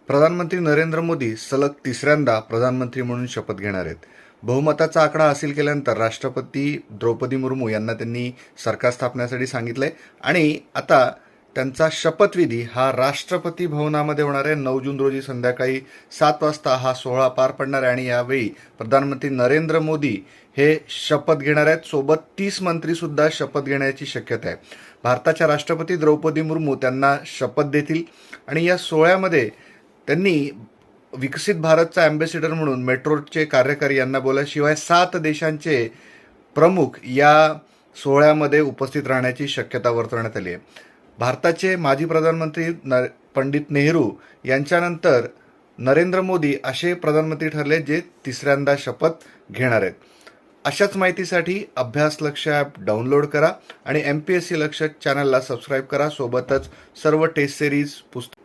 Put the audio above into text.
प्रधानमंत्री नरेंद्र मोदी सलग तिसऱ्यांदा प्रधानमंत्री म्हणून शपथ घेणार आहेत. बहुमताचा आकडा हासिल केल्यानंतर राष्ट्रपती द्रौपदी मुर्मू यांना त्यांनी सरकार स्थापनेसाठी सांगितलंय आणि आता त्यांचा शपथविधी हा राष्ट्रपती भवनामध्ये होणार आहे. 9 जून रोजी संध्याकाळी 7 वाजता हा सोहळा पार पडणार आहे आणि यावेळी प्रधानमंत्री नरेंद्र मोदी हे शपथ घेणार आहेत. सोबत 30 मंत्रीसुद्धा शपथ घेण्याची शक्यता आहे. भारताच्या राष्ट्रपती द्रौपदी मुर्मू त्यांना शपथ देतील आणि या सोहळ्यामध्ये त्यांनी विकसित भारतचा अँबॅसिडर म्हणून मेट्रोचे कार्यकारी यांना बोलल्याशिवाय 7 देशांचे प्रमुख या सोहळ्यामध्ये उपस्थित राहण्याची शक्यता वर्तवण्यात आली आहे. भारताचे माजी प्रधानमंत्री पंडित नेहरू यांच्यानंतर नरेंद्र मोदी असे प्रधानमंत्री ठरले जे तिसऱ्यांदा शपथ घेणार आहेत. अशाच माहितीसाठी अभ्यास लक्ष ॲप डाउनलोड करा आणि MPSC लक्ष चॅनलला सबस्क्राईब करा. सोबतच सर्व टेस्ट सिरीज पुस्तक